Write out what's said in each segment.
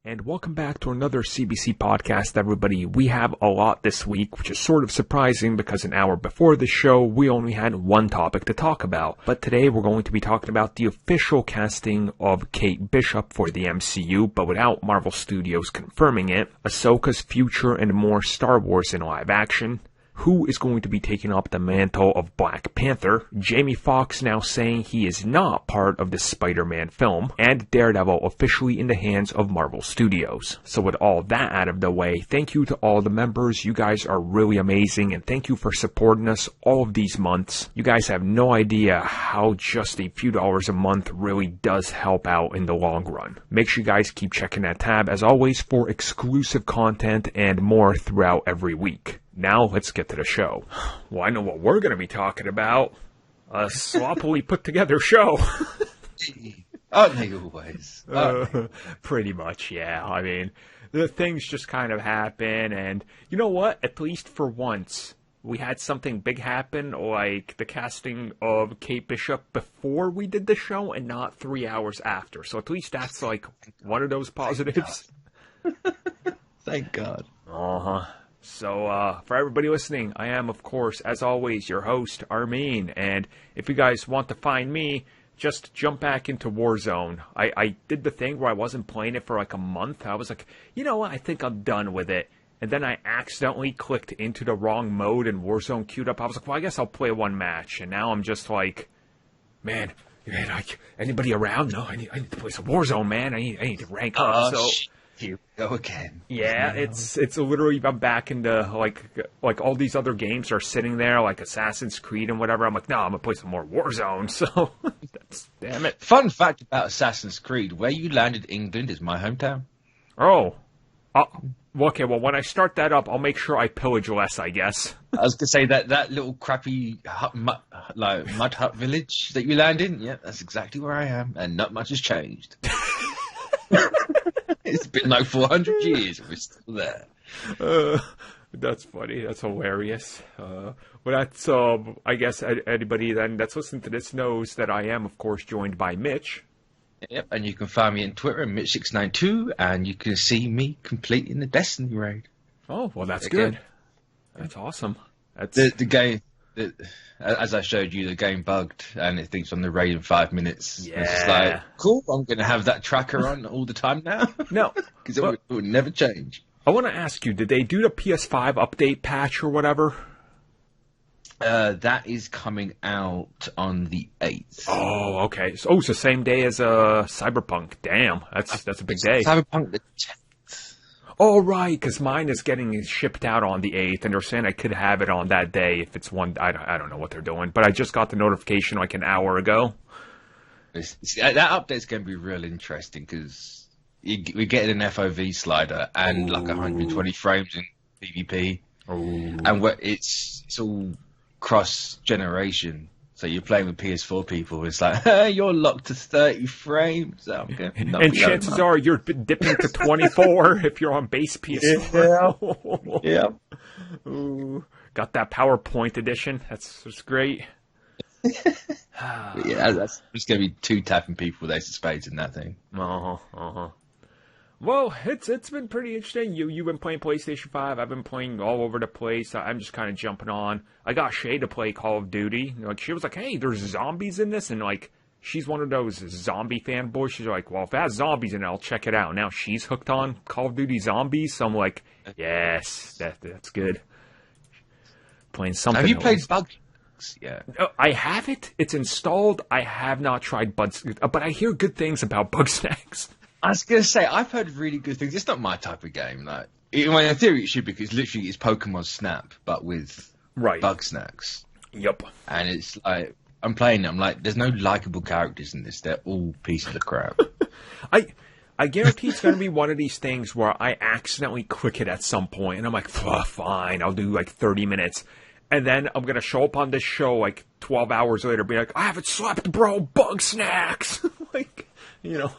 And welcome back to another CBC podcast, everybody. We have a lot this week, which is sort of surprising because an hour before the show, we only had one topic to talk about. But today we're going to be talking about the official casting of Kate Bishop for the MCU, but without Marvel Studios confirming it, Ahsoka's future and more Star Wars in live action, who is going to be taking up the mantle of Black Panther, Jamie Foxx now saying he is not part of the Spider-Man film, and Daredevil officially in the hands of Marvel Studios. So with all that out of the way, thank you to all the members. You guys are really amazing, and thank you for supporting us all of these months. You guys have no idea how just a few dollars a month really does help out in the long run. Make sure you guys keep checking that tab, as always, for exclusive content and more throughout every week. Now, let's get to the show. Well, I know what we're going to be talking about. A sloppily put together show. Aren't they always? Pretty much, yeah. I mean, the things just kind of happen, and you know what? At least for once, we had something big happen, like the casting of Kate Bishop before we did the show, and not 3 hours after. So at least that's like one of those positives. Thank God. Uh-huh. So, for everybody listening, I am, of course, as always, your host, Armin, and if you guys want to find me, just jump back into Warzone. I did the thing where I wasn't playing it for like a month. I was like, you know what, I think I'm done with it. And then I accidentally clicked into the wrong mode and Warzone queued up. I was like, well, I guess I'll play one match. And now I'm just like, man, like, anybody around? No, I need to play some Warzone, man. I need to rank up. So. Here we go again. Yeah, it's literally, I'm back into, like all these other games are sitting there, like Assassin's Creed and whatever. I'm like, no, I'm going to play some more Warzone, so, damn it. Fun fact about Assassin's Creed, where you landed, England, is my hometown. Oh. Okay, well, when I start that up, I'll make sure I pillage less, I guess. I was going to say that little crappy mud hut village that you land in, yeah, that's exactly where I am, and not much has changed. It's been like 400 years, and we're still there. That's funny. That's hilarious. Well, that's, I guess anybody then that's listening to this knows that I am, of course, joined by Mitch. Yep, and you can find me on Twitter at Mitch692, and you can see me completing the Destiny raid. Oh, well, that's good. That's awesome. That's the game. As I showed you, the game bugged, and it thinks on the raid in 5 minutes. Yeah. It's just like, cool, I'm going to have that tracker on all the time now. No. Because it would never change. I want to ask you, did they do the PS5 update patch or whatever? That is coming out on the 8th. Oh, okay. So, it's the same day as Cyberpunk. Damn, that's a big day. Cyberpunk the 10th. Oh, right, because mine is getting shipped out on the 8th, and they're saying I could have it on that day if it's one. I don't know what they're doing, but I just got the notification like an hour ago. That update's going to be real interesting because we're getting an FOV slider and like 120 frames in PvP, and it's all cross-generation. So you're playing with PS4 people, it's like, you're locked to 30 frames. So and chances are you're dipping to 24 if you're on base PS4. Yeah. Ooh, got that PowerPoint edition. That's great. Yeah, there's going to be 2 tapping people with Ace of Spades in that thing. Well, it's been pretty interesting. You've been playing PlayStation 5. I've been playing all over the place. I'm just kind of jumping on. I got Shay to play Call of Duty. Like, she was like, hey, there's zombies in this. And, like, she's one of those zombie fanboys. She's like, well, if it has zombies in it, I'll check it out. Now she's hooked on Call of Duty Zombies. So I'm like, yes, that's good. Playing something. Have you played Bugs? Yeah. I have it. It's installed. I have not tried Bugs. But I hear good things about Bugsnax. I was going to say, I've heard really good things. It's not my type of game. Like, in theory, it should be, because literally it's Pokemon Snap, but with Bugsnax. Yep. And it's like, I'm playing it, I'm like, there's no likable characters in this. They're all pieces of crap. I guarantee it's going to be one of these things where I accidentally click it at some point, and I'm like, fine, I'll do like 30 minutes. And then I'm going to show up on this show like 12 hours later, be like, I haven't slept, bro, Bugsnax. Like, you know.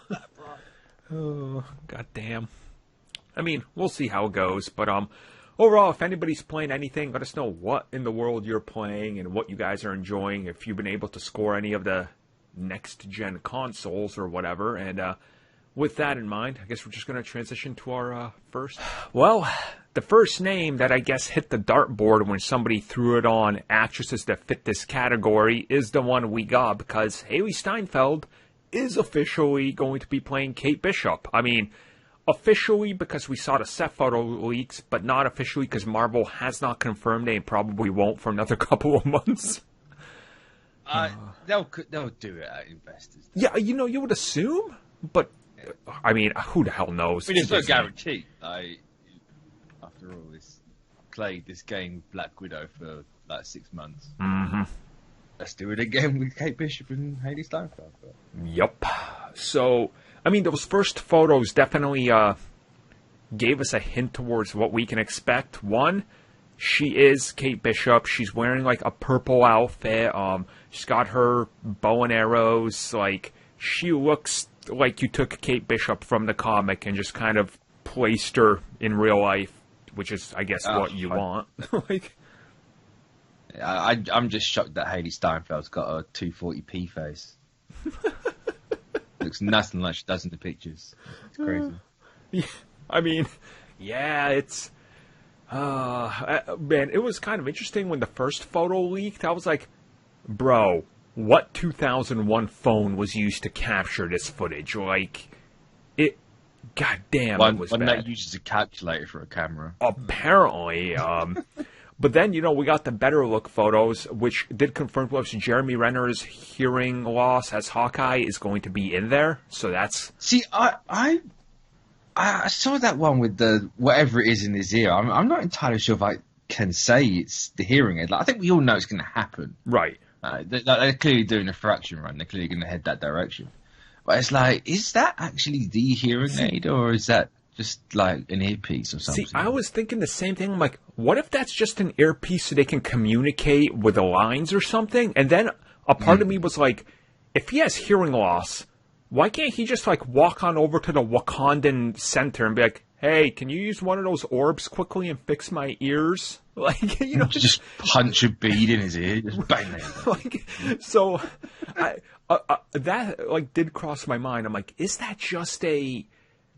Oh, goddamn. I mean, we'll see how it goes, but overall, if anybody's playing anything, let us know what in the world you're playing and what you guys are enjoying, if you've been able to score any of the next-gen consoles or whatever, and with that in mind, I guess we're just going to transition to our first. Well, the first name that I guess hit the dartboard when somebody threw it on actresses that fit this category is the one we got, because Haley Steinfeld is officially going to be playing Kate Bishop. I mean, officially because we saw the set photo leaks, but not officially because Marvel has not confirmed it and probably won't for another couple of months. They'll do it at investors. Yeah, you would assume, but I mean, who the hell knows? I mean, it's no guarantee. After all, this played this game Black Widow for like 6 months. Mm-hmm. Let's do it again with Kate Bishop and Haley Steinfeld. Yep. So, I mean, those first photos definitely gave us a hint towards what we can expect. One, she is Kate Bishop. She's wearing like a purple outfit. She's got her bow and arrows. Like, she looks like you took Kate Bishop from the comic and just kind of placed her in real life, which is, I guess, what you want. Like, I'm just shocked that Haley Steinfeld's got a 240p face. Looks nothing like she does in the pictures. It's crazy. Yeah, I mean, yeah, it's... man, it was kind of interesting when the first photo leaked. I was like, bro, what 2001 phone was used to capture this footage? Like, it... God damn, it was one bad. that uses a calculator for a camera. Apparently, but then, we got the better look photos, which did confirm to us Jeremy Renner's hearing loss as Hawkeye is going to be in there. So that's... See, I saw that one with the whatever it is in his ear. I'm not entirely sure if I can say it's the hearing aid. Like, I think we all know it's going to happen. Right. They're clearly doing a fraction run. They're clearly going to head that direction. But it's like, is that actually the hearing aid, or is that just like an earpiece or something? See, I was thinking the same thing. I'm like, what if that's just an earpiece so they can communicate with the lines or something? And then a part of me was like, if he has hearing loss, why can't he just like walk on over to the Wakandan center and be like, hey, can you use one of those orbs quickly and fix my ears? Like, just punch a bead in his ear, just bang it. Like, so, that like did cross my mind. I'm like, is that just a,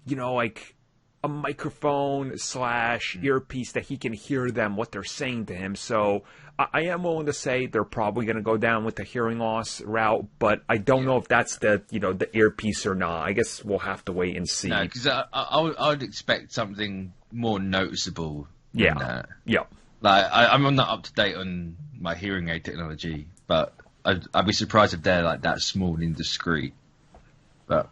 like a microphone / earpiece that he can hear them what they're saying to him? So I am willing to say they're probably going to go down with the hearing loss route, but I don't know if that's the the earpiece or not. I guess we'll have to wait and see. No, because I would expect something more noticeable than that. Yeah. Like, I'm not up to date on my hearing aid technology, but I'd be surprised if they're like that small and indiscreet. But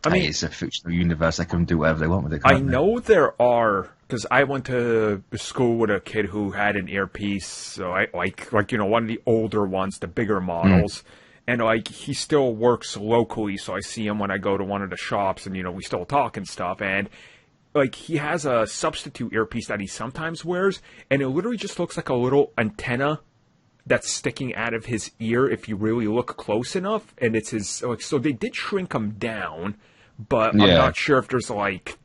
I mean, it's a fictional universe; they can do whatever they want with it. I know there are, because I went to school with a kid who had an earpiece, so I like one of the older ones, the bigger models, and like he still works locally, so I see him when I go to one of the shops, and we still talk and stuff, and like he has a substitute earpiece that he sometimes wears, and it literally just looks like a little antenna that's sticking out of his ear if you really look close enough, and it's his, like, so they did shrink him down, but I'm not sure if there's like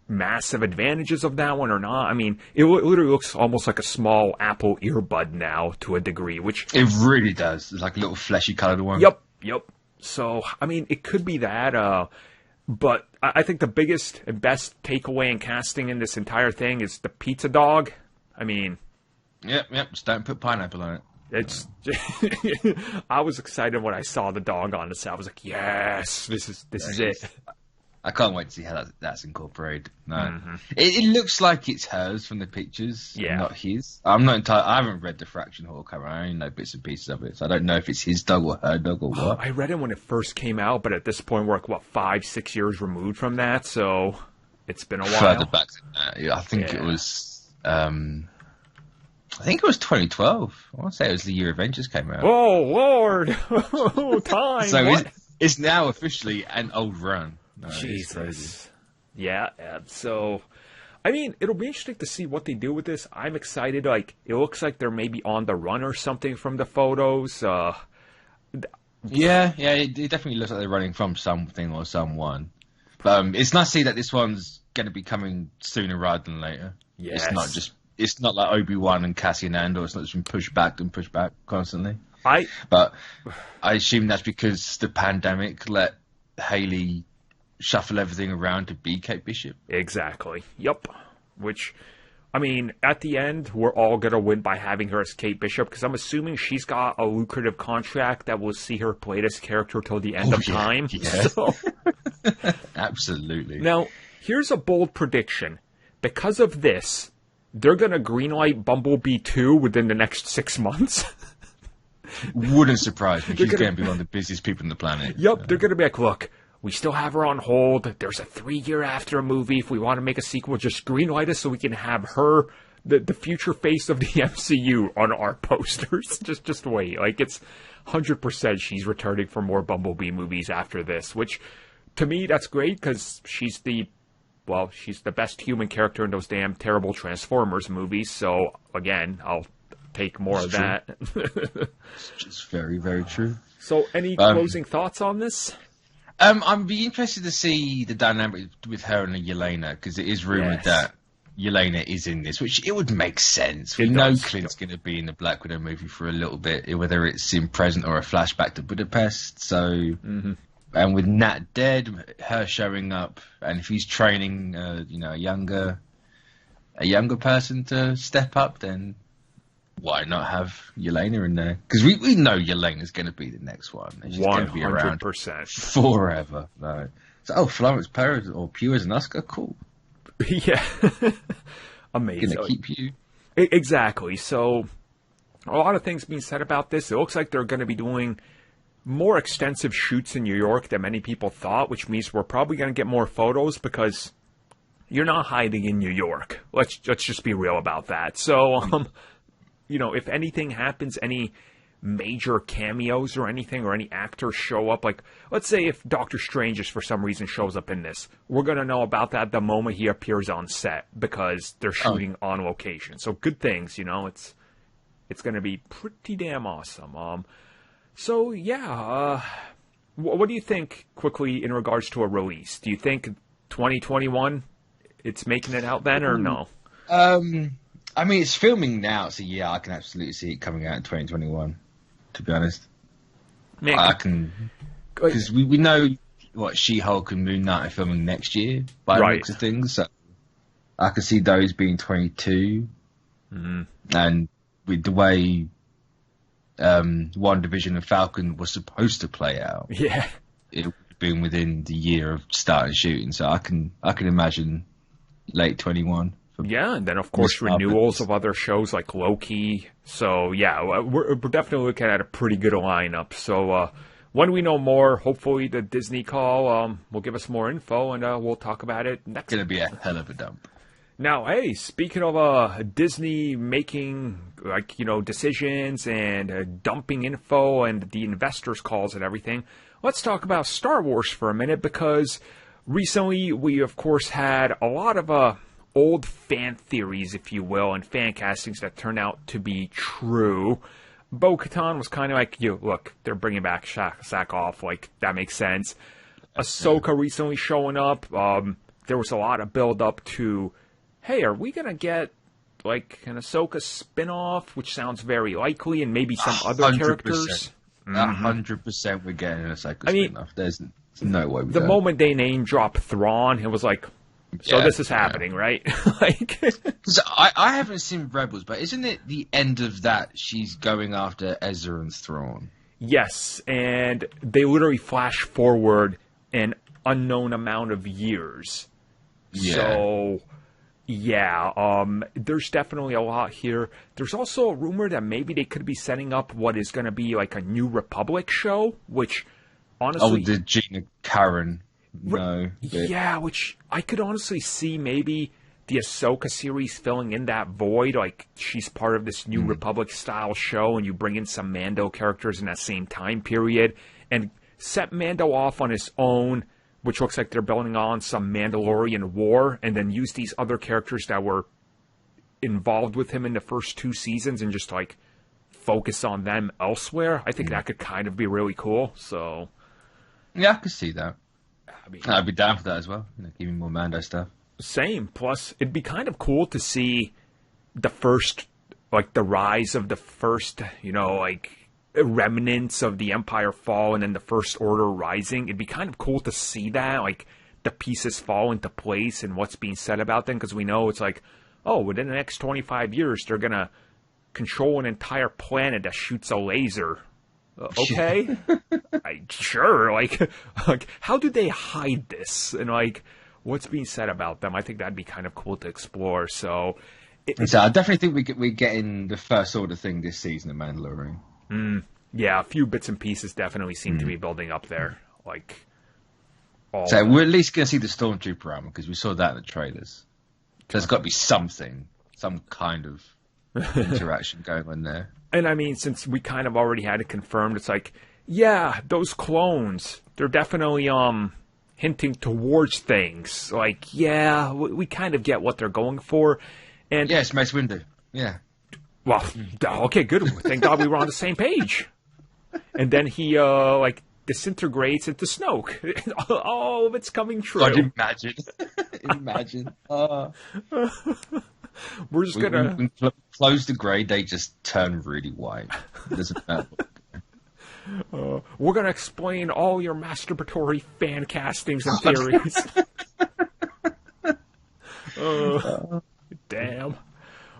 massive advantages of that one or not. I mean, it literally looks almost like a small Apple earbud now to a degree, which it really does. It's like a little fleshy colored one. Yep. So I mean, it could be that. But I think the biggest and best takeaway in casting in this entire thing is the pizza dog. I mean... Yep, just don't put pineapple on it. It's... I was excited when I saw the dog on the set. I was like, yes, this is it. I can't wait to see how that's incorporated. No, it looks like it's hers from the pictures, not his. I'm not entirely. I haven't read the Fraction Hall cover. I only know bits and pieces of it, so I don't know if it's his dog or her dog or what. I read it when it first came out, but at this point, we're like 5-6 years removed from that, so it's been a while. Further back than that, I think it was. I think it was 2012. I want to say it was the year Avengers came out. Oh Lord! Oh, time. So it's now officially an old run. No, Jesus. Yeah, so, I mean, it'll be interesting to see what they do with this. I'm excited. Like, it looks like they're maybe on the run or something from the photos. It definitely looks like they're running from something or someone. But it's nice to see that this one's going to be coming sooner rather than later. Yes. It's not like Obi-Wan and Cassian Andor. It's not just been pushed back constantly. But I assume that's because the pandemic let Haley shuffle everything around to be Kate Bishop. Exactly. Yep. Which, I mean, at the end, we're all going to win by having her as Kate Bishop, because I'm assuming she's got a lucrative contract that will see her play this character till the end of time. Yeah. So. Absolutely. Now, here's a bold prediction. Because of this, they're going to greenlight Bumblebee 2 within the next 6 months. Wouldn't surprise me. She's going to be one of the busiest people on the planet. Yep, they're going to be like, look, we still have her on hold. There's a 3-year after movie. If we want to make a sequel, just greenlight us so we can have her, the future face of the MCU, on our posters. Just wait. Like, it's 100% she's returning for more Bumblebee movies after this, which, to me, that's great, because she's the best human character in those damn terrible Transformers movies. So, again, I'll take more of that. It's just very, very true. So, any closing thoughts on this? I'd be interested to see the dynamic with her and Yelena, because it is rumored that Yelena is in this, which it would make sense. We know Clint's going to be in the Black Widow movie for a little bit, whether it's in present or a flashback to Budapest. So, and with Nat dead, her showing up, and if he's training, a younger person to step up, then why not have Yelena in there? Because we know Yelena's going to be the next one. She's going to be around forever. Right. So, Florence Pugh as an Oscar? Cool. Yeah. Amazing. Going to keep you. Exactly. So, a lot of things being said about this. It looks like they're going to be doing more extensive shoots in New York than many people thought, which means we're probably going to get more photos, because you're not hiding in New York. Let's just be real about that. So, if anything happens, any major cameos or anything, or any actors show up, like, let's say if Doctor Strange just for some reason shows up in this, we're going to know about that the moment he appears on set, because they're shooting on location. So good things, it's going to be pretty damn awesome. So yeah, what do you think, quickly, in regards to a release? Do you think 2021 it's making it out then, or no? I mean, it's filming now, so yeah, I can absolutely see it coming out in 2021, to be honest. Man, I can, because we know what She-Hulk and Moon Knight are filming next year, by the looks of things, so I can see those being 22, and with the way WandaVision and Falcon was supposed to play out, it would have been within the year of starting shooting, so I can imagine late 21. Yeah, and then, of course, renewals of other shows like Loki. So, yeah, we're definitely looking at a pretty good lineup. So, when we know more, hopefully the Disney call will give us more info, and we'll talk about it next. It's going to be a hell of a dump. Now, hey, speaking of Disney making, decisions and dumping info and the investors' calls and everything, let's talk about Star Wars for a minute, because recently we, of course, had a lot of old fan theories, if you will, and fan castings that turned out to be true. Bo-Katan was kind of like, look, they're bringing back Sackhoff, like, that makes sense. Ahsoka recently showing up. There was a lot of build-up to, hey, are we going to get, like, an Ahsoka spin-off, which sounds very likely, and maybe some other 100%. Characters? 100% we're getting an Ahsoka spin-off. There's no way we The moment they name-dropped Thrawn, it was like, so this is happening, right? Because I haven't seen Rebels, but isn't it the end of that she's going after Ezra and Thrawn? Yes, and they literally flash forward an unknown amount of years. Yeah. So, yeah, there's definitely a lot here. There's also a rumor that maybe they could be setting up what is going to be like a New Republic show, which, honestly... the Gina Karen... No. Yeah, which I could honestly see maybe the Ahsoka series filling in that void. Like, she's part of this New Republic-style show, and you bring in some Mando characters in that same time period, and set Mando off on his own, which looks like they're building on some Mandalorian war, and then use these other characters that were involved with him in the first 2 seasons and just, like, focus on them elsewhere. I think that could kind of be really cool, so... Yeah, I could see that. I'd be down for that as well. Give me more Mando stuff. Same. Plus, it'd be kind of cool to see the first, like, the rise of the first, remnants of the Empire fall and then the First Order rising. It'd be kind of cool to see that, like, the pieces fall into place and what's being said about them, because we know it's like, oh, within the next 25 years, they're going to control an entire planet that shoots a laser. Okay? Sure. Like, how do they hide this? And, like, what's being said about them? I think that'd be kind of cool to explore. So I definitely think we're getting the First Order thing this season of Mandalorian. Yeah, a few bits and pieces definitely seem to be building up there. Like, so we're at least going to see the Stormtrooper armor, because we saw that in the trailers. There's got to be something, some kind of interaction going on there. And I mean, since we kind of already had it confirmed, it's like, yeah, those clones, they're definitely hinting towards things. Like, yeah, we kind of get what they're going for. And yeah, it's Mace Windu. Yeah. Well, okay, good. Thank God we were on the same page. And then he, disintegrates into Snoke. All of it's coming true. God, imagine. We're just gonna... When close the grade, they just turn really white. It doesn't matter. We're gonna explain all your masturbatory fan castings and theories. Damn.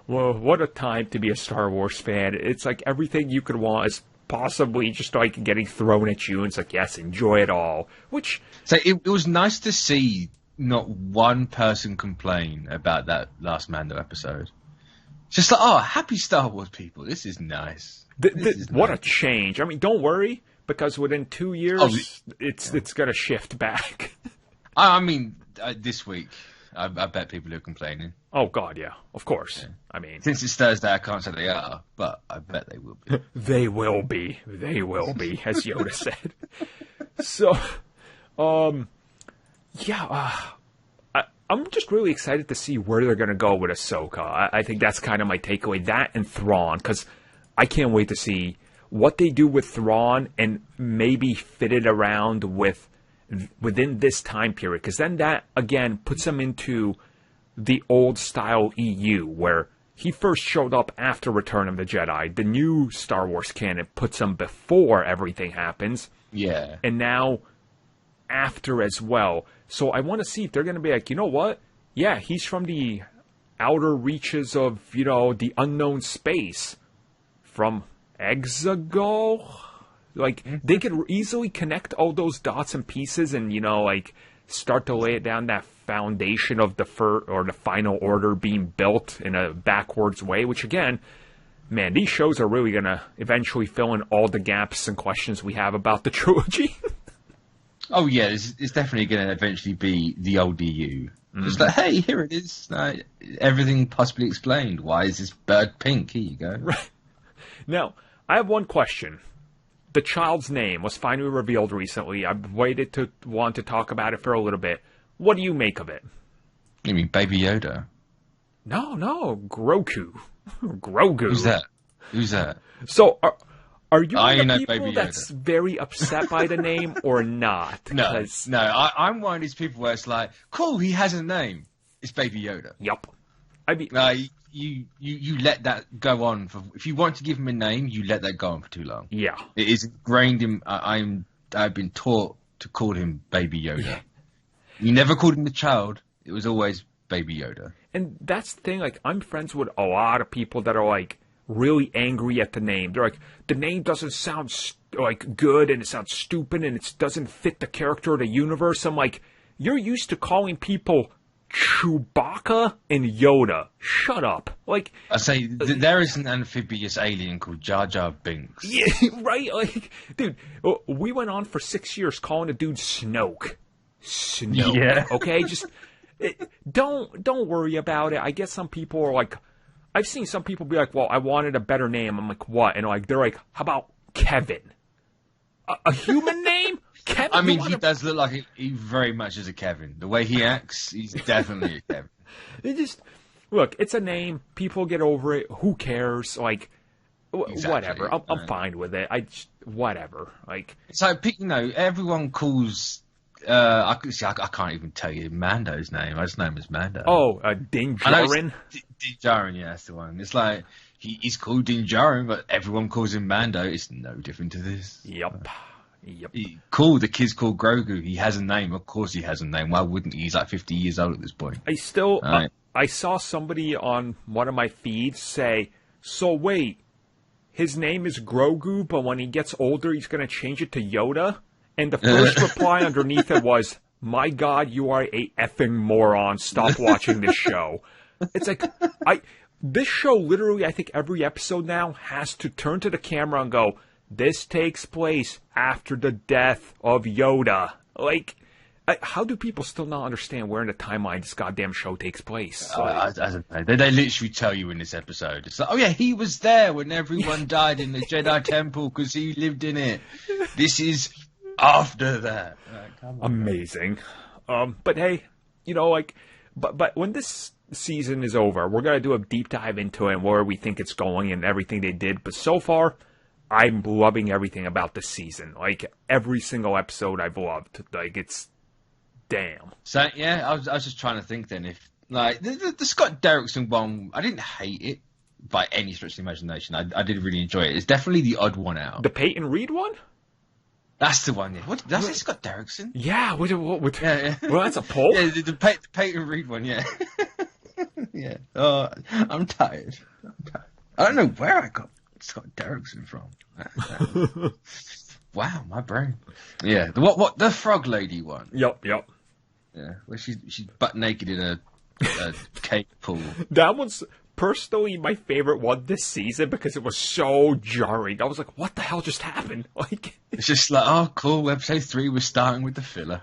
Well, what a time to be a Star Wars fan. It's like everything you could want is possibly just like getting thrown at you, and it's like, yes, enjoy it all. Which... So it was nice to see not one person complain about that last Mando episode. Just like, oh, happy Star Wars people. This is nice. What a change. I mean, don't worry, because within 2 years, it's going to shift back. I mean, this week, I bet people are complaining. Oh, God, yeah. Of course. Yeah. I mean... Since it's Thursday, I can't say they are, but I bet they will be. They will be. They will be, as Yoda said. So, I'm just really excited to see where they're going to go with Ahsoka. I think that's kind of my takeaway. That and Thrawn, because I can't wait to see what they do with Thrawn and maybe fit it around within this time period. Because then that, again, puts them into the old-style EU, where he first showed up after Return of the Jedi. The new Star Wars canon puts him before everything happens. Yeah. And now after as well. So I want to see if they're going to be like, you know what? Yeah, he's from the outer reaches of, the unknown space. From Exegol? Like, they could easily connect all those dots and pieces and, start to lay it down that foundation of the final order being built in a backwards way, which again, man, these shows are really going to eventually fill in all the gaps and questions we have about the trilogy. Oh, yeah, it's definitely going to eventually be the old EU. Just like, hey, here it is. Everything possibly explained. Why is this bird pink? Here you go. Right. Now, I have one question. The child's name was finally revealed recently. I've waited to want to talk about it for a little bit. What do you make of it? You mean Baby Yoda? No, Grogu. Grogu. Who's that? So, are you one of the people Baby that's very upset by the name or not? No. I'm one of these people where it's like, cool, he has a name. It's Baby Yoda. Yup. I mean, you let that go on for. If you want to give him a name, you let that go on for too long. Yeah. It is ingrained in. I've been taught to call him Baby Yoda. Yeah. You never called him the child. It was always Baby Yoda. And that's the thing. Like, I'm friends with a lot of people that are like really angry at the name. They're like, the name doesn't sound good, and it sounds stupid, and it doesn't fit the character of the universe. I'm like, you're used to calling people Chewbacca and Yoda. Shut up. Like, I say there is an amphibious alien called Jar Jar Binks. Yeah, right. Like, dude, we went on for 6 years calling the dude Snoke. Yeah. Okay, just don't worry about it. I guess some people are like, I've seen some people be like, well, I wanted a better name. I'm like, what? And they're like, how about Kevin? A human name? Kevin? I mean, he does look like he very much is a Kevin. The way he acts, he's definitely a Kevin. Look, it's a name. People get over it. Who cares? Like, exactly. Whatever. I'm fine with it. Whatever. Like, it's like, everyone calls. I can't even tell you Mando's name. I just know him as Mando. Oh, Din Djarin? Din Djarin, yeah, that's the one. It's like, he's called Din Djarin, but everyone calls him Mando. It's no different to this. Yep. Cool, the kid's called Grogu. He has a name. Of course he has a name. Why wouldn't he? He's like 50 years old at this point. I saw somebody on one of my feeds say, so wait, his name is Grogu, but when he gets older, he's going to change it to Yoda? And the first reply underneath it was, my God, you are a effing moron. Stop watching this show. It's like, this show literally, I think every episode now has to turn to the camera and go, this takes place after the death of Yoda. Like, how do people still not understand where in the timeline this goddamn show takes place? I don't know. They literally tell you in this episode. It's like, oh yeah, he was there when everyone died in the Jedi Temple because he lived in it. This is after that. Like, come on, amazing. But hey, like, but when this season is over, we're going to do a deep dive into it and where we think it's going and everything they did. But so far, I'm loving everything about this season. Like, every single episode I've loved. Like, it's damn. So, yeah, I was just trying to think then if, like, the Scott Derrickson one, I didn't hate it by any stretch of the imagination. I did really enjoy it. It's definitely the odd one out. The Peyton Reed one? That's the one, yeah. What, did I say Scott Derrickson? Yeah. Yeah. Well, that's a poll? Yeah, the Peyton Reed one, yeah. Yeah. Oh, I'm tired. I don't know where I got Scott Derrickson from. Wow, my brain. Yeah, the frog lady one. Yep. Yeah, where she's butt naked in a cave pool. That one's personally my favorite one this season because it was so jarring. I was like, what the hell just happened? Like, it's just like, oh, cool. Episode 3 was starting with the filler.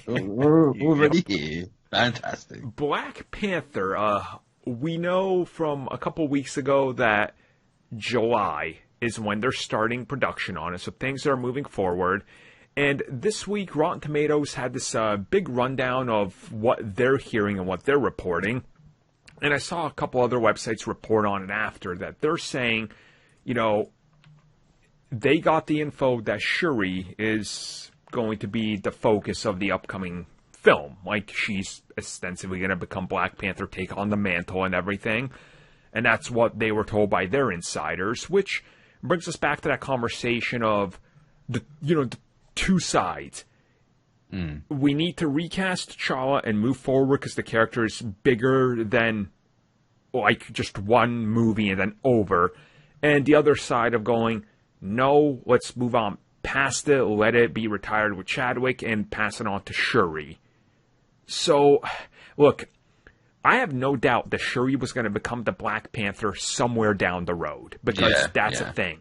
We're already here. Fantastic. Black Panther. We know from a couple weeks ago that July is when they're starting production on it, so things are moving forward. And this week, Rotten Tomatoes had this big rundown of what they're hearing and what they're reporting. And I saw a couple other websites report on it after that. They're saying, they got the info that Shuri is going to be the focus of the upcoming film. Like, she's ostensibly going to become Black Panther, take on the mantle and everything. And that's what they were told by their insiders, which brings us back to that conversation of the two sides. We need to recast T'Challa and move forward because the character is bigger than like just one movie and then over. And the other side of going, no, let's move on past it, let it be retired with Chadwick and pass it on to Shuri. So, look, I have no doubt that Shuri was going to become the Black Panther somewhere down the road because that's a thing.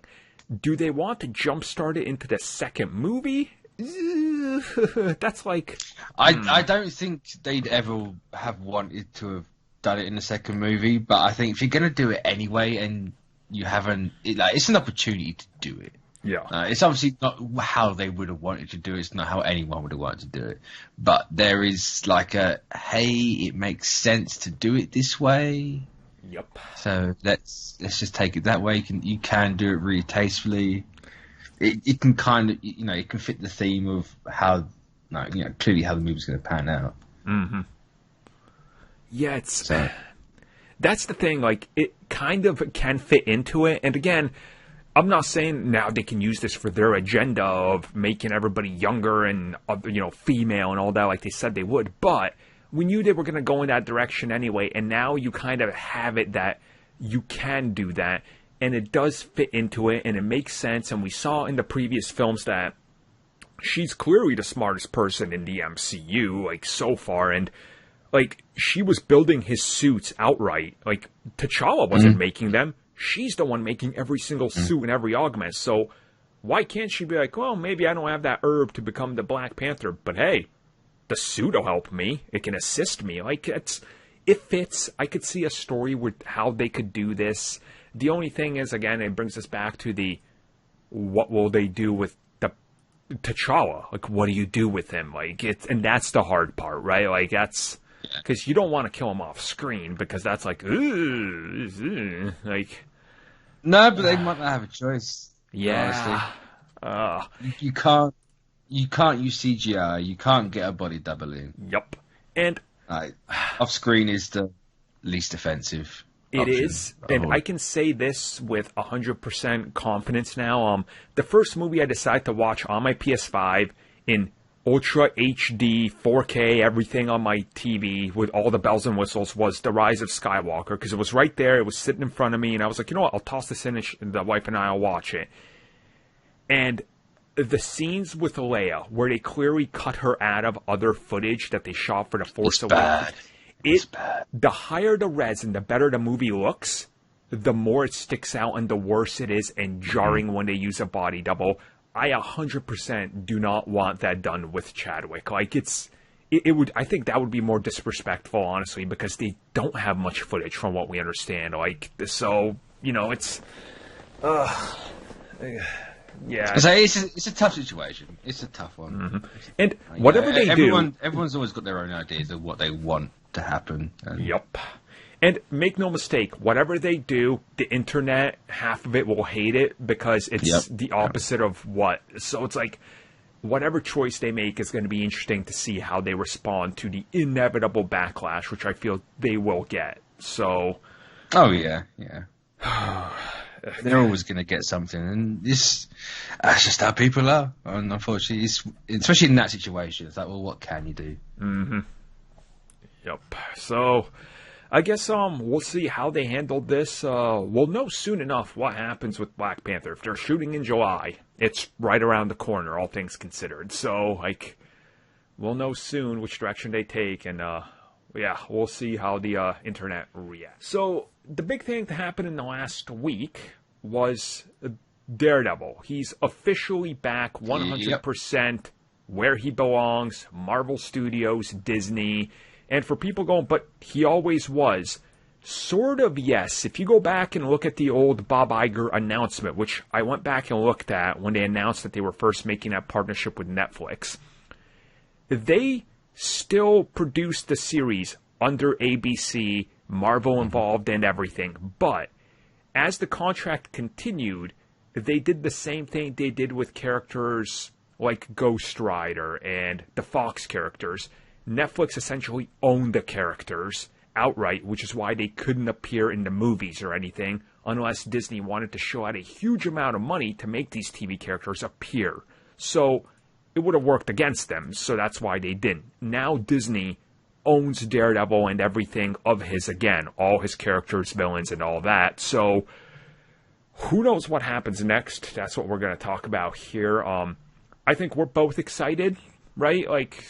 Do they want to jumpstart it into the second movie? That's like... I don't think they'd ever have wanted to have done it in the second movie, but I think if you're going to do it anyway and you haven't... it's an opportunity to do it. Yeah. It's obviously not how they would have wanted to do it. It's not how anyone would have wanted to do it. But there is like hey, it makes sense to do it this way. Yep. So let's just take it that way. You can do it really tastefully. It can kind of, it can fit the theme of how, clearly how the movie's going to pan out. Mm-hmm. Yeah, that's the thing. Like, it kind of can fit into it. And again, I'm not saying now they can use this for their agenda of making everybody younger and, female and all that like they said they would. But we knew they were going to go in that direction anyway. And now you kind of have it that you can do that. And it does fit into it, and it makes sense. And we saw in the previous films that she's clearly the smartest person in the MCU, like, so far. And, like, she was building his suits outright. Like, T'Challa wasn't making them. She's the one making every single suit and every augment. So why can't she be like, well, maybe I don't have that herb to become the Black Panther, but hey, the suit will help me. It can assist me. Like, it fits. I could see a story with how they could do this. The only thing is, again, it brings us back to what will they do with the T'Challa? Like, what do you do with him? Like, and that's the hard part, right? Like, that's because you don't want to kill him off screen because that's like, like. No, but they might not have a choice. Yeah. You can't use CGI. You can't get a body double in. Yep. And off screen is the least offensive. It is, and I can say this with 100% confidence now. The first movie I decided to watch on my PS5 in Ultra HD, 4K, everything on my TV with all the bells and whistles was The Rise of Skywalker, because it was right there, it was sitting in front of me, and I was like, you know what, I'll toss this in, and the wife and I will watch it. And the scenes with Leia, where they clearly cut her out of other footage that they shot for The Force Awakens, the higher the res and the better the movie looks, the more it sticks out and the worse it is and jarring when they use a body double. I 100% do not want that done with Chadwick. Like, it would, I think that would be more disrespectful, honestly, because they don't have much footage from what we understand. Like, so, you know, it's, yeah. So it's a tough situation. It's a tough one. Mm-hmm. And whatever they do... Everyone's always got their own ideas of what they want to happen. Yep. And make no mistake, whatever they do, the internet, half of it will hate it because it's the opposite of what. So it's like, whatever choice they make is going to be interesting to see how they respond to the inevitable backlash, which I feel they will get. So... Oh, yeah. They're always going to get something, and that's just how people are. And unfortunately, especially in that situation, it's like, well, what can you do? Mm-hmm. Yep. So, I guess we'll see how they handle this. We'll know soon enough what happens with Black Panther. If they're shooting in July, it's right around the corner, all things considered. So, like, we'll know soon which direction they take, and yeah, we'll see how the internet reacts. So, the big thing that happened in the last week was Daredevil. He's officially back 100% where he belongs, Marvel Studios, Disney. And for people going, but he always was. Sort of, yes. If you go back and look at the old Bob Iger announcement, which I went back and looked at when they announced that they were first making that partnership with Netflix, they still produced the series under ABC, Marvel involved and everything. But as the contract continued, they did the same thing they did with characters like Ghost Rider and the Fox characters. Netflix essentially owned the characters outright, which is why they couldn't appear in the movies or anything unless Disney wanted to show out a huge amount of money to make these TV characters appear. So it would have worked against them, so that's why they didn't. Now Disney owns Daredevil and everything of his again, all his characters, villains, and all that. So who knows what happens next? That's what we're going to talk about here. I think we're both excited, right? Like,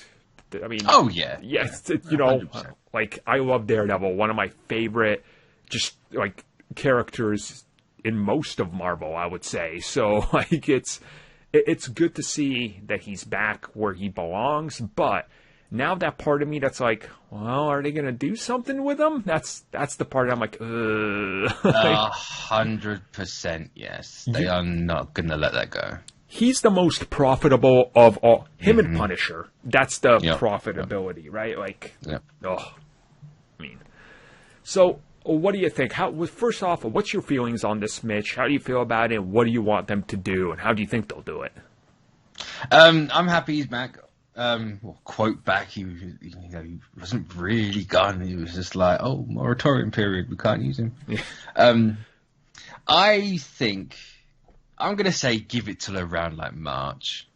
I mean, oh yeah, you know, 100%. Like, I love Daredevil, one of my favorite, just like, characters in most of Marvel, I would say. So like, it's good to see that he's back where he belongs, but now that part of me that's like, well, are they going to do something with him? That's the part I'm like, ugh. 100% yes. They are not going to let that go. He's the most profitable of all. Him and Punisher. That's the profitability, right? Like, I mean. So, what do you think? First off, what's your feelings on this, Mitch? How do you feel about it? What do you want them to do? And how do you think they'll do it? I'm happy he's back. Quote back, he wasn't really gone. He was just like, oh, moratorium period, we can't use him. Yeah. I think, I'm going to say give it till around like March,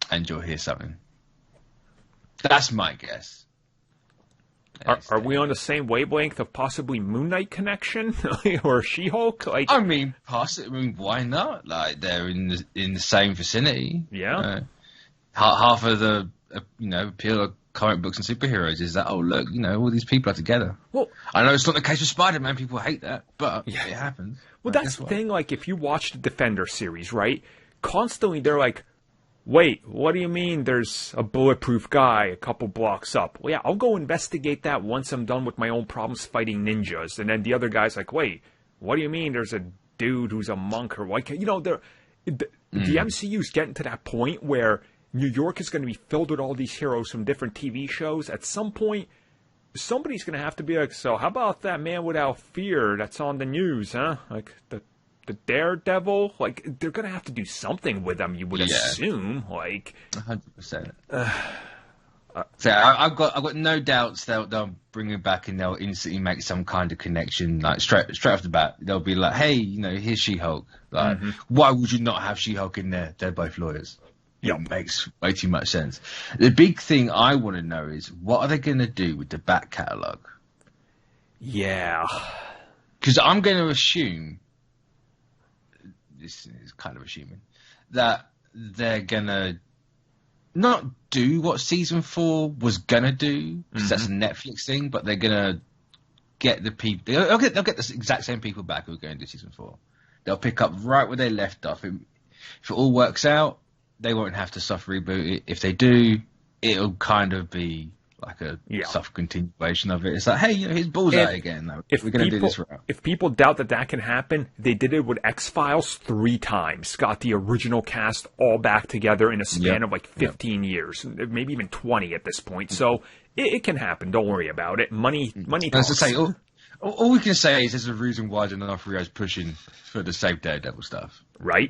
and you'll hear something. That's my guess. Are we on the same wavelength of possibly Moon Knight connection or She-Hulk? Like, I mean, possibly. I mean, why not? Like, they're in the same vicinity. Yeah. Half of the appeal of comic books and superheroes is that, oh look, all these people are together. Well, I know it's not the case with Spider-Man. People hate that, but it happens. Well, that's the thing. Like, if you watch the Defender series, right? Constantly, they're like, wait, what do you mean there's a bulletproof guy a couple blocks up? Well, yeah, I'll go investigate that once I'm done with my own problems fighting ninjas. And then the other guy's like, wait, what do you mean there's a dude who's a monk or what? The MCU's getting to that point where New York is going to be filled with all these heroes from different TV shows. At some point, somebody's going to have to be like, so how about that man without fear that's on the news, huh? Like, the Daredevil? Like, they're going to have to do something with them, you would assume. Like, 100%. So I've got no doubts they'll bring him back and they'll instantly make some kind of connection, like straight off the bat. They'll be like, hey, here's She-Hulk. Like, why would you not have She-Hulk in there? They're both lawyers. Yep. It makes way too much sense. The big thing I want to know is, what are they going to do with the back catalogue? Yeah. Because I'm going to assume, this is kind of assuming, that they're going to not do what season 4 was going to do, because that's a Netflix thing, but they're going to get the people, they'll get the exact same people back who are going to do season 4. They'll pick up right where they left off. If it all works out, they won't have to soft reboot it. If they do, it'll kind of be like a soft continuation of it. It's like, hey, here's Bullseye again. We're going to do this route. If people doubt that can happen, they did it with X-Files 3 times. Got the original cast all back together in a span of like 15 years, maybe even 20 at this point. So it can happen. Don't worry about it. Money talks. To say, all we can say is there's a reason why D'Onofrio's pushing for the same Daredevil stuff. Right.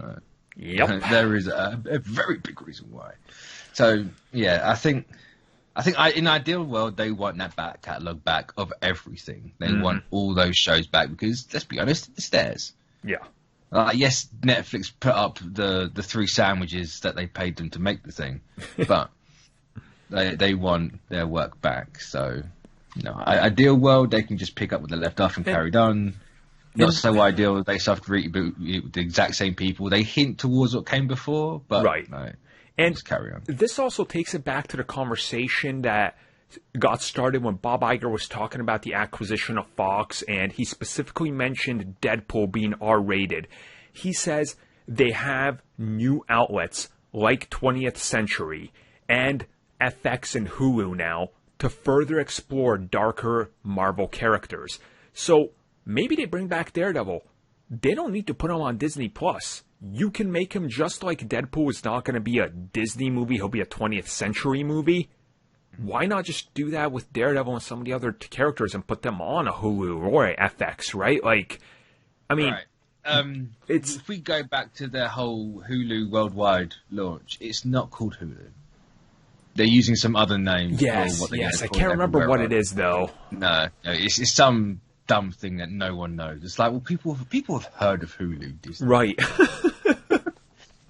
Yep. There is a very big reason why. So, yeah, I think in an ideal world, they want that back catalogue back of everything. They want all those shows back because, let's be honest, it's theirs. Yeah. Yes, Netflix put up the 3 sandwiches that they paid them to make the thing, but they want their work back. So, ideal world, they can just pick up where they left off and carried on. Not so ideal. They soft reboot with the exact same people. They hint towards what came before, but no. And just carry on. This also takes it back to the conversation that got started when Bob Iger was talking about the acquisition of Fox, and he specifically mentioned Deadpool being R-rated. He says they have new outlets like 20th Century and FX and Hulu now to further explore darker Marvel characters. So maybe they bring back Daredevil. They don't need to put him on Disney Plus. You can make him just like Deadpool is not going to be a Disney movie. He'll be a 20th Century movie. Why not just do that with Daredevil and some of the other characters and put them on a Hulu or a FX, right? Like, I mean, if we go back to their whole Hulu worldwide launch, it's not called Hulu. They're using some other name. Yes, I can't remember what it is, though. No, it's some dumb thing that no one knows. It's like, well, people have heard of Hulu, Disney. Right.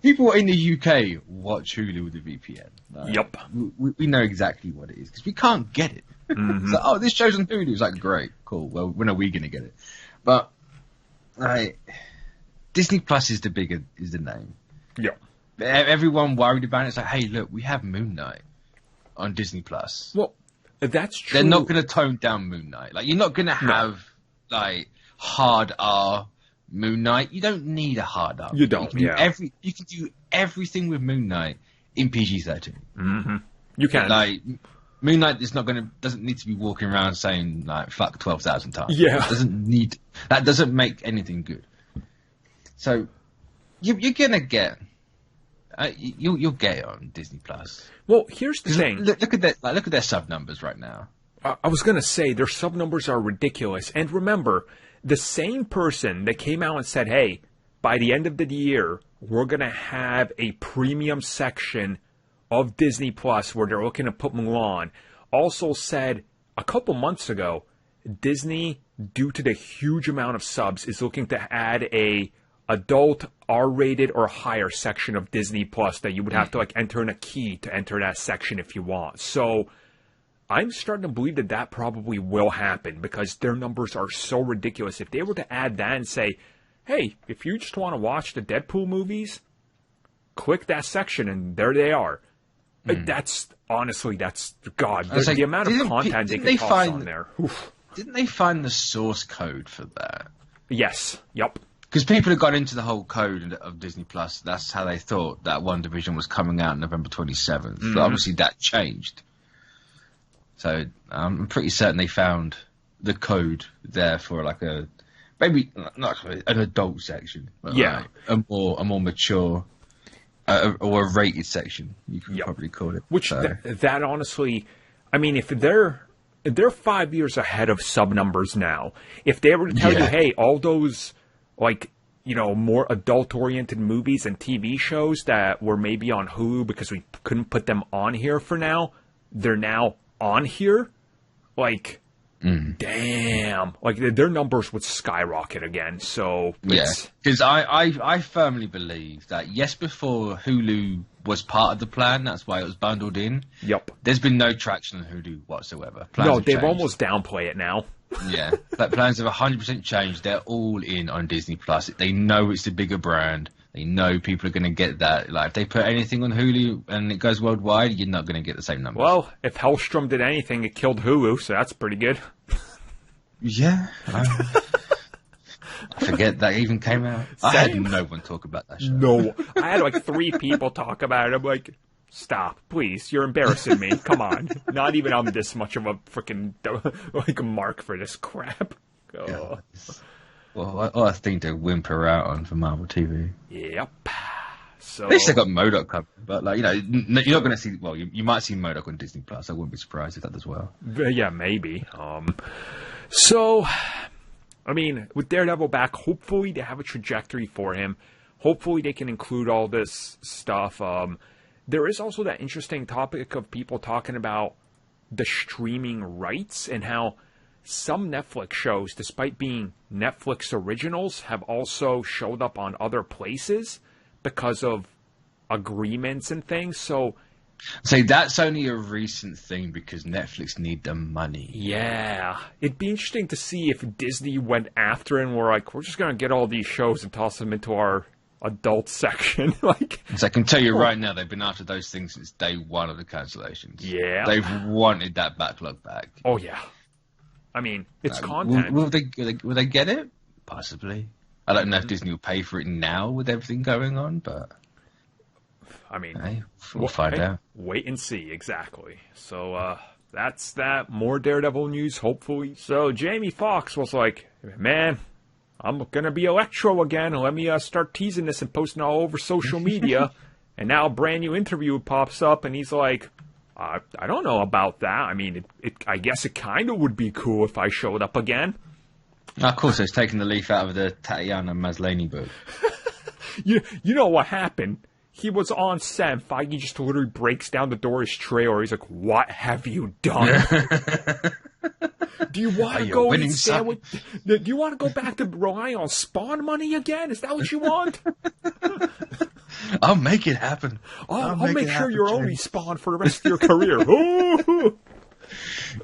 People in the UK watch Hulu with a VPN. Yep. We know exactly what it is because we can't get it. It's like, this show's on Hulu. It's like, great, cool. Well, when are we going to get it? But Disney Plus is the name. Yeah. Everyone worried about it. It's like, hey, look, we have Moon Knight on Disney Plus. Well, that's true. They're not going to tone down Moon Knight. Like, you're not going to have like hard R Moon Knight. You don't need a hard R. You don't. You can do everything with Moon Knight in PG-13. Mm-hmm. You can. Like, Moon Knight doesn't need to be walking around saying like fuck 12,000 times. Yeah. That doesn't make anything good. So you're gonna get. You'll get it on Disney Plus. Well, here's the thing. Look at their sub numbers right now. I was gonna say their sub numbers are ridiculous. And remember, the same person that came out and said, "Hey, by the end of the year, we're gonna have a premium section of Disney Plus where they're looking to put Mulan," also said a couple months ago, Disney, due to the huge amount of subs, is looking to add a adult R-rated or higher section of Disney Plus that you would have to like enter in a key to enter that section if you want. So I'm starting to believe that probably will happen because their numbers are so ridiculous. If they were to add that and say, hey, if you just want to watch the Deadpool movies, click that section and there they are. That's honestly, God, the amount of content they can toss on there. Oof. Didn't they find the source code for that? Yes. Yep. Because people have gone into the whole code of Disney Plus. That's how they thought that WandaVision was coming out November 27th. But obviously that changed. So I'm pretty certain they found the code there for like maybe not an adult section. But like a more mature or a rated section. You could probably call it. Which that honestly, I mean, if they're 5 years ahead of sub numbers now, if they were to tell you, hey, all those like, more adult-oriented movies and TV shows that were maybe on Hulu because we couldn't put them on here for now, they're now on here, like, damn, like their numbers would skyrocket again. So because I firmly believe that before Hulu was part of the plan, that's why it was bundled in. Yep. There's been no traction on Hulu whatsoever. They've almost downplay it now. Yeah, but plans have 100% changed. They're all in on Disney Plus. They know it's the bigger brand. They know people are going to get that. Like, if they put anything on Hulu and it goes worldwide, you're not going to get the same numbers. Well, if Hellstrom did anything, it killed Hulu, so that's pretty good. Yeah. I forget that even came out. I had no one talk about that show. No. I had like 3 people talk about it. I'm like, stop, please. You're embarrassing me. Come on. Not even I'm this much of a freaking like a mark for this crap. Oh. Well, I think to whimper out on for Marvel TV. Yep. So at least they got MODOK covered, but like, you know, you're not going to see. Well, you might see MODOK on Disney Plus. I wouldn't be surprised if that does well. Yeah, maybe. So, I mean, with Daredevil back, hopefully they have a trajectory for him. Hopefully they can include all this stuff. There is also that interesting topic of people talking about the streaming rights and how some Netflix shows, despite being Netflix originals, have also showed up on other places because of agreements and things. So that's only a recent thing because Netflix need the money. Yeah. It'd be interesting to see if Disney went after it and were like, we're just going to get all these shows and toss them into our adult section. Like, so I can tell you right now, they've been after those things since day one of the cancellations. Yeah. They've wanted that backlog back. Oh, yeah. I mean, it's content. Will they get it? Possibly. I don't know if Disney will pay for it now with everything going on, but I mean, we'll find out. Wait and see, exactly. So that's that. More Daredevil news, hopefully. So Jamie Foxx was like, man, I'm going to be Electro again. Let me start teasing this and posting all over social media. And now a brand new interview pops up, and he's like, I don't know about that. I mean, I guess it kind of would be cool if I showed up again. Of course, it's taking the leaf out of the Tatiana Maslany book. You know what happened? He was on set, and Feige just literally breaks down the door of his trailer. He's like, what have you done? Do you want to go eat sandwich? Do you want to go back to relying on Spawn money again? Is that what you want? I'll make it happen. I'll make sure you're only Spawn for the rest of your career. Ooh.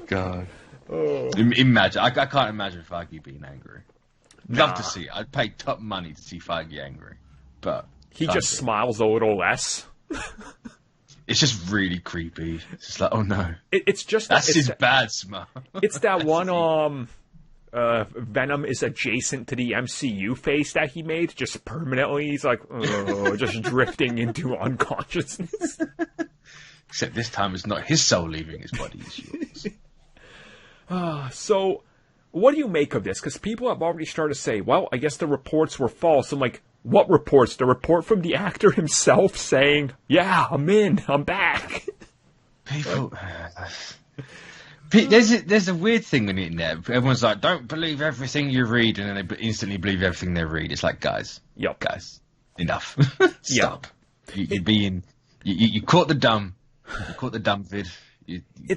God. Oh. Imagine. I can't imagine Feige being angry. Love to see it. I'd pay top money to see Feige angry. But he just smiles a little less. It's just really creepy. It's just like, oh no. It's just that's his bad smile. It's that one Venom is adjacent to the MCU face that he made, just permanently. He's like, just drifting into unconsciousness. Except this time it's not his soul leaving his body, it's yours. So, what do you make of this? Because people have already started to say, well, I guess the reports were false. I'm like, what reports? The report from the actor himself saying, yeah, I'm back. People... There's a weird thing on the internet. Everyone's like, don't believe everything you read, and then they instantly believe everything they read. It's like, guys, enough. Stop. You caught the dumb. You caught the dumb vid.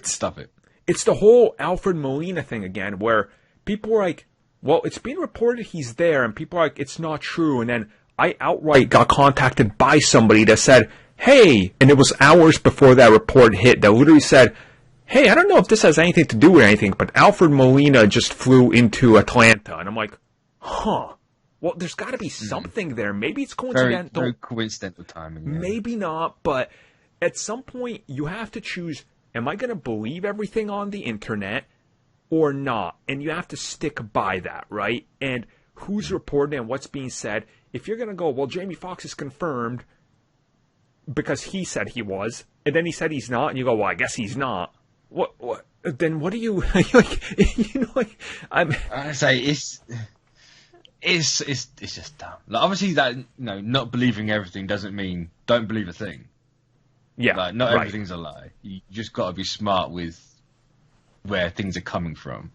Stop it. It's the whole Alfred Molina thing again, where people are like, well, it's being reported he's there, and people are like, it's not true. And then I outright got contacted by somebody that said, hey, and it was hours before that report hit, that literally said, hey, I don't know if this has anything to do with anything, but Alfred Molina just flew into Atlanta. And I'm like, huh. Well, there's got to be something there. Maybe it's coincidental. Very coincidental timing. Yeah. Maybe not, but at some point you have to choose, am I going to believe everything on the internet or not? And you have to stick by that, right? And who's reporting and what's being said. If you're going to go, well, Jamie Foxx is confirmed because he said he was, and then he said he's not, and you go, well, I guess he's not. What? Then what do you like? I say it's just dumb. Like, obviously, that not believing everything doesn't mean don't believe a thing. Yeah, like, not everything's a lie. You just got to be smart with where things are coming from.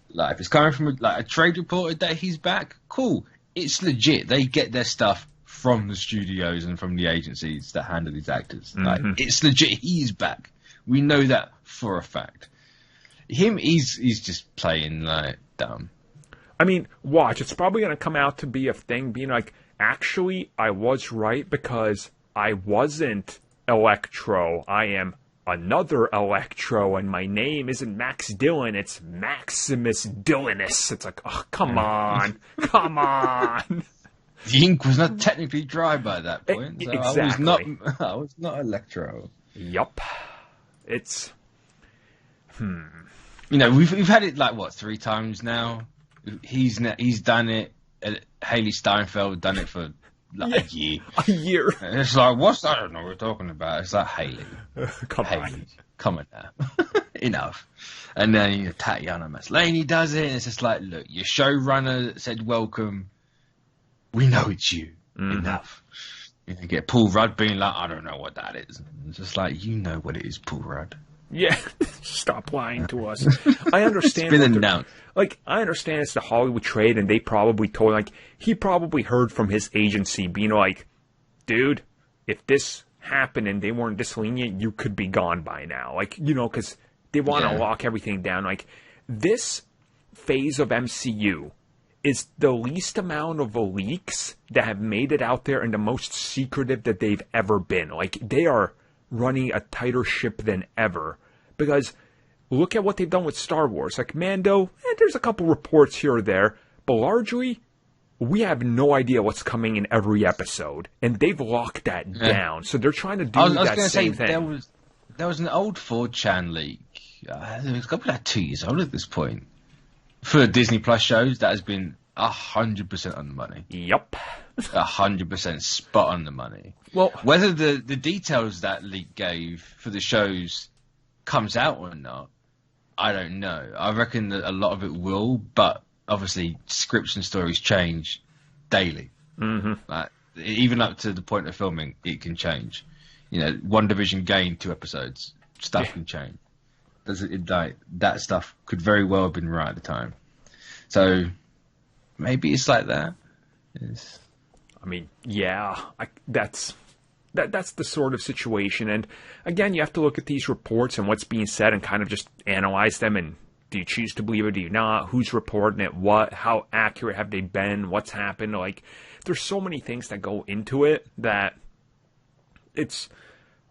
Like, if it's coming from a trade reported that he's back, cool. It's legit. They get their stuff from the studios and from the agencies that handle these actors. Like, it's legit. He's back. We know that for a fact. He's just playing like dumb. I mean, watch. It's probably going to come out to be a thing being like, actually, I was right because I wasn't Electro. I am another Electro, and my name isn't Max Dillon. It's Maximus Dillonus. It's like, oh, come on. Come on. The ink was not technically dry by that point. So Exactly. I was not Electro. Yup. It's... You know, we've had it like, what, 3 times now? He's done it. Haley Steinfeld done it for like a year. A year. And it's like, I don't know what we're talking about. It's like, Haley. Come on now. Enough. And then Tatiana Maslany does it, and it's just like, look, your showrunner said welcome. We know it's you. Mm-hmm. Enough. You know, get Paul Rudd being like, I don't know what that is. It's just like, you know what it is, Paul Rudd. Yeah, stop lying to us. I understand. It's been announced. Like, I understand it's the Hollywood trade, and they probably told, like, he probably heard from his agency being like, dude, if this happened and they weren't this lenient, you could be gone by now. Like, you know, because they want to lock everything down. Like, this phase of MCU is the least amount of leaks that have made it out there and the most secretive that they've ever been. Like, they are running a tighter ship than ever. Because look at what they've done with Star Wars. Like Mando, there's a couple reports here or there, but largely, we have no idea what's coming in every episode. And they've locked that down. So they're trying to do that same thing. There was an old 4chan leak. It's got to be like 2 years old at this point. For Disney Plus shows, that has been 100% on the money. Yep. 100% spot on the money. Well, whether the details that leak gave for the shows comes out or not, I don't know. I reckon that a lot of it will, but obviously scripts and stories change daily. Mm-hmm. Like, even up to the point of filming, it can change. You know, One Division gained 2 episodes. Stuff can change. That stuff could very well have been right at the time. So maybe it's like that. I mean, yeah, that's the sort of situation. And again, you have to look at these reports and what's being said and kind of just analyze them. And do you choose to believe it? Do you not? Who's reporting it? What? How accurate have they been? What's happened? Like, there's so many things that go into it that it's,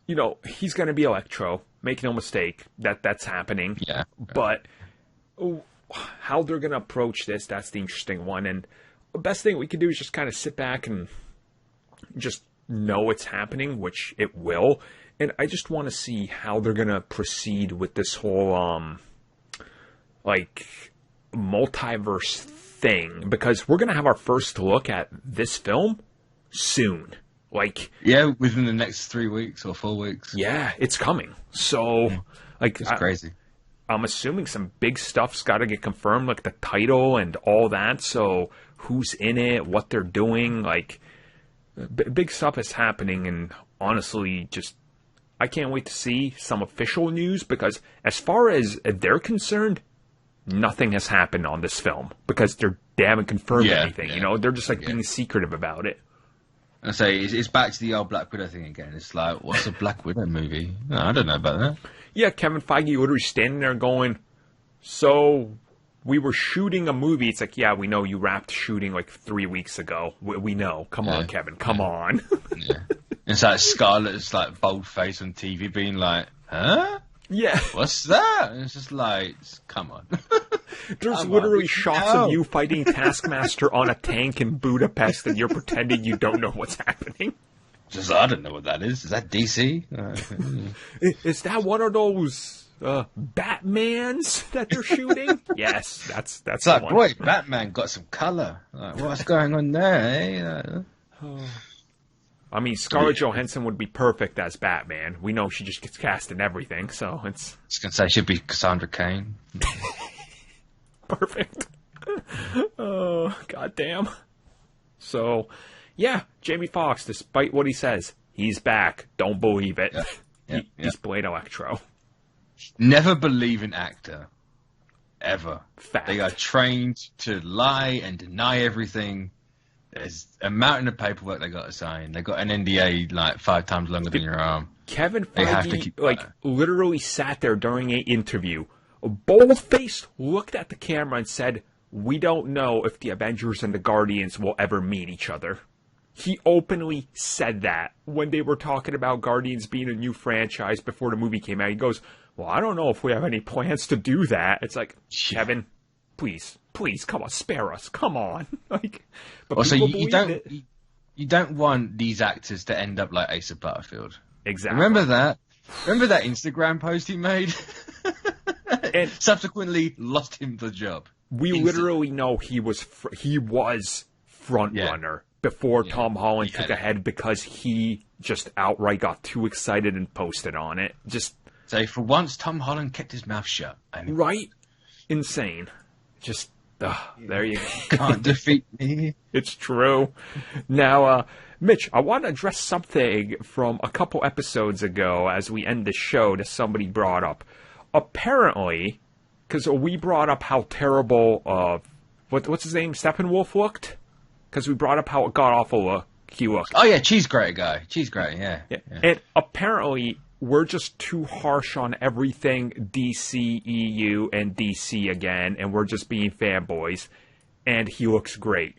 you know, he's going to be Electro. Make no mistake, that's happening. Yeah. But how they're going to approach this, that's the interesting one. And the best thing we can do is just kind of sit back and just know it's happening, which it will. And I just want to see how they're going to proceed with this whole, like, multiverse thing. Because we're going to have our first look at this film soon. Like, yeah, within the next 3 weeks or 4 weeks. Yeah, it's coming. So, like, it's crazy. I'm assuming some big stuff's got to get confirmed, like the title and all that. So, who's in it, what they're doing, like, big stuff is happening. And honestly, just, I can't wait to see some official news because as far as they're concerned, nothing has happened on this film because they haven't confirmed anything. You know, they're just like being secretive about it. I say it's back to the old Black Widow thing again. It's like, what's a Black Widow movie? No, I don't know about that. Yeah, Kevin Feige literally standing there going, so we were shooting a movie. It's like, yeah, we know you wrapped shooting like 3 weeks ago. We know. Come on, Kevin. Come on. Yeah. It's like Scarlett's like bold face on TV being like, huh? Yeah. What's that? And it's just like, come on. There's literally shots of you fighting Taskmaster on a tank in Budapest and you're pretending you don't know what's happening. Just, I don't know what that is. Is that DC? Is that one of those Batmans that they're shooting? Yes, that's it's the like, one. Boy, Batman got some color. Like, what's going on there? I mean, Scarlett Johansson would be perfect as Batman. We know she just gets cast in everything, so it's... I was going to say, she'd be Cassandra Cain. Perfect. Oh, goddamn. So, yeah, Jamie Foxx, despite what he says, he's back. Don't believe it. He's played Electro. Never believe an actor. Ever. Fact. They are trained to lie and deny everything. There's a mountain of paperwork they got to sign. They got an NDA like 5 times longer than your arm. Kevin They have to Feige, keep like, that. literally sat there during an interview, bold-faced, looked at the camera and said, "We don't know if the Avengers and the Guardians will ever meet each other." He openly said that when they were talking about Guardians being a new franchise before the movie came out. He goes, "Well, I don't know if we have any plans to do that." It's like, Kevin, please, come on, spare us. Come on. Like, but Also, people you believe it. you don't want these actors to end up like Asa Butterfield. Exactly. Remember that? Remember that Instagram post he made? And subsequently lost him the job. we literally know he was front runner before Tom Holland took ahead because he just outright got too excited and posted on it. Just So for once, Tom Holland kept his mouth shut. And right, insane. Just there you go. can't defeat me. It's true. Now, Mitch, I want to address something from a couple episodes ago as we end the show that somebody brought up. Apparently, because we brought up how terrible, what's his name, Steppenwolf looked? Because we brought up how god-awful he looked. Oh, yeah, cheese grater guy. Cheese grater, yeah. And apparently, we're just too harsh on everything DCEU and DC again, and we're just being fanboys. And he looks great.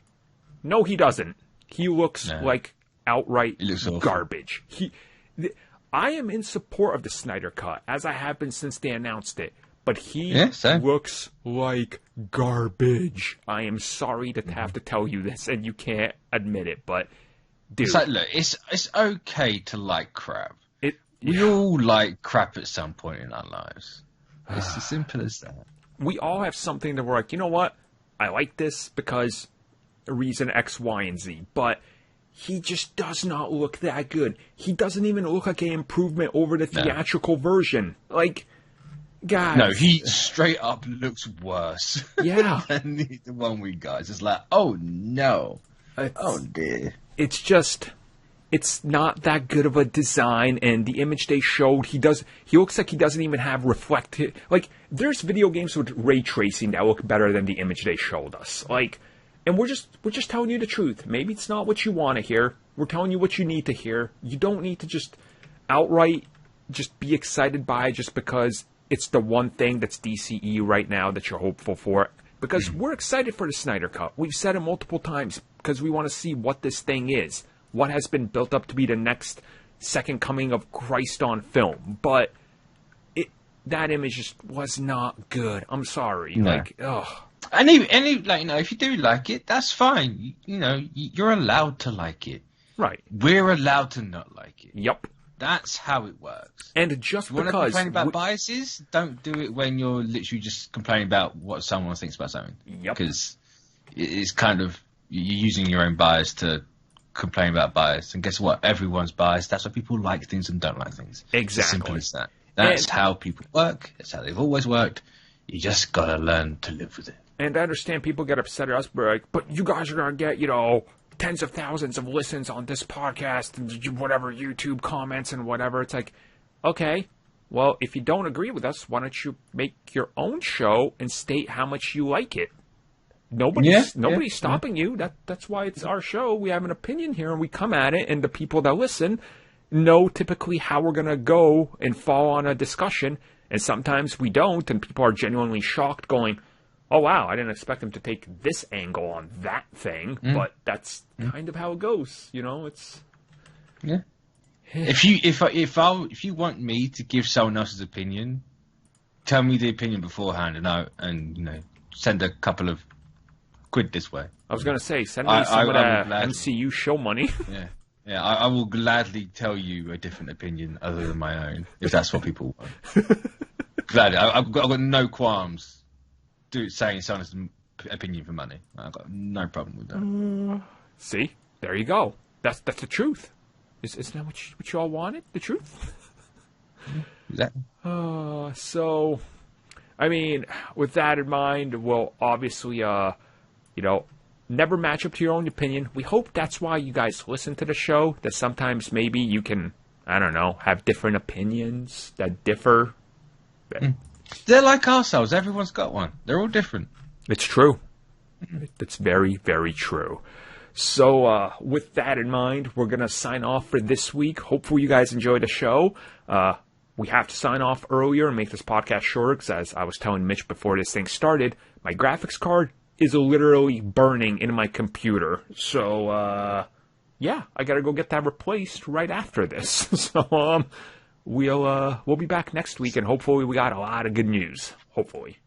No, he doesn't. He looks like outright garbage. I am in support of the Snyder Cut, as I have been since they announced it. But he looks like garbage. I am sorry to have to tell you this, and you can't admit it, but dude, it's like, look, it's okay to like crap. We all like crap at some point in our lives. It's as simple as that. We all have something that we're like, you know what? I like this because reason X, Y, and Z. But he just does not look that good. He doesn't even look like an improvement over the theatrical version. Like, guys. No, he straight up looks worse. Yeah. than the one we got. It's just like, oh no. Oh dear. It's just, it's not that good of a design, and the image they showed, he looks like he doesn't even have reflected, like, there's video games with ray tracing that look better than the image they showed us. Like, and we're just telling you the truth. Maybe it's not what you want to hear. We're telling you what you need to hear. You don't need to just outright just be excited by it just because it's the one thing that's DCEU right now that you're hopeful for. Because we're excited for the Snyder Cut. We've said it multiple times because we want to see what this thing is. What has been built up to be the next second coming of Christ on film. But that image just was not good. I'm sorry. No. Like, ugh. And like, you know, if you do like it, that's fine. You know, you're allowed to like it. Right. We're allowed to not like it. Yep. That's how it works. And just if you want to because complain about biases, don't do it when you're literally just complaining about what someone thinks about something. Yep. Because it's kind of, you're using your own bias to complain about bias. And guess what? Everyone's biased. That's why people like things and don't like things. Exactly. It's simple as that. That's how people work. That's how they've always worked. You just gotta learn to live with it. And I understand people get upset at us, but you guys are going to get, you know, tens of thousands of listens on this podcast and whatever, YouTube comments and whatever. It's like, okay, well, if you don't agree with us, why don't you make your own show and state how much you like it? Nobody's stopping you. That's why it's our show. We have an opinion here, and we come at it, and the people that listen know typically how we're going to go and fall on a discussion, and sometimes we don't, and people are genuinely shocked going, oh, wow, I didn't expect them to take this angle on that thing, but that's kind of how it goes, you know, it's... Yeah. If you want me to give someone else's opinion, tell me the opinion beforehand, and you know, send a couple of quid this way. I was going to say, send me some of that MCU show money. Yeah, I will gladly tell you a different opinion other than my own, if that's what people want. Gladly. I've got no qualms saying someone's opinion for money. I've got no problem with that. See? There you go. That's the truth. Isn't that what you all wanted? The truth? Exactly. So, I mean, with that in mind, we'll obviously, you know, never match up to your own opinion. We hope that's why you guys listen to the show, that sometimes maybe you can, I don't know, have different opinions that differ. They're like ourselves. Everyone's got one. They're all different. It's true. It's very, very true. So, with that in mind, we're going to sign off for this week. Hopefully you guys enjoyed the show. We have to sign off earlier and make this podcast shorter, because as I was telling Mitch before this thing started, my graphics card is literally burning in my computer. So, yeah, I got to go get that replaced right after this. So, we'll be back next week, and hopefully we got a lot of good news. Hopefully.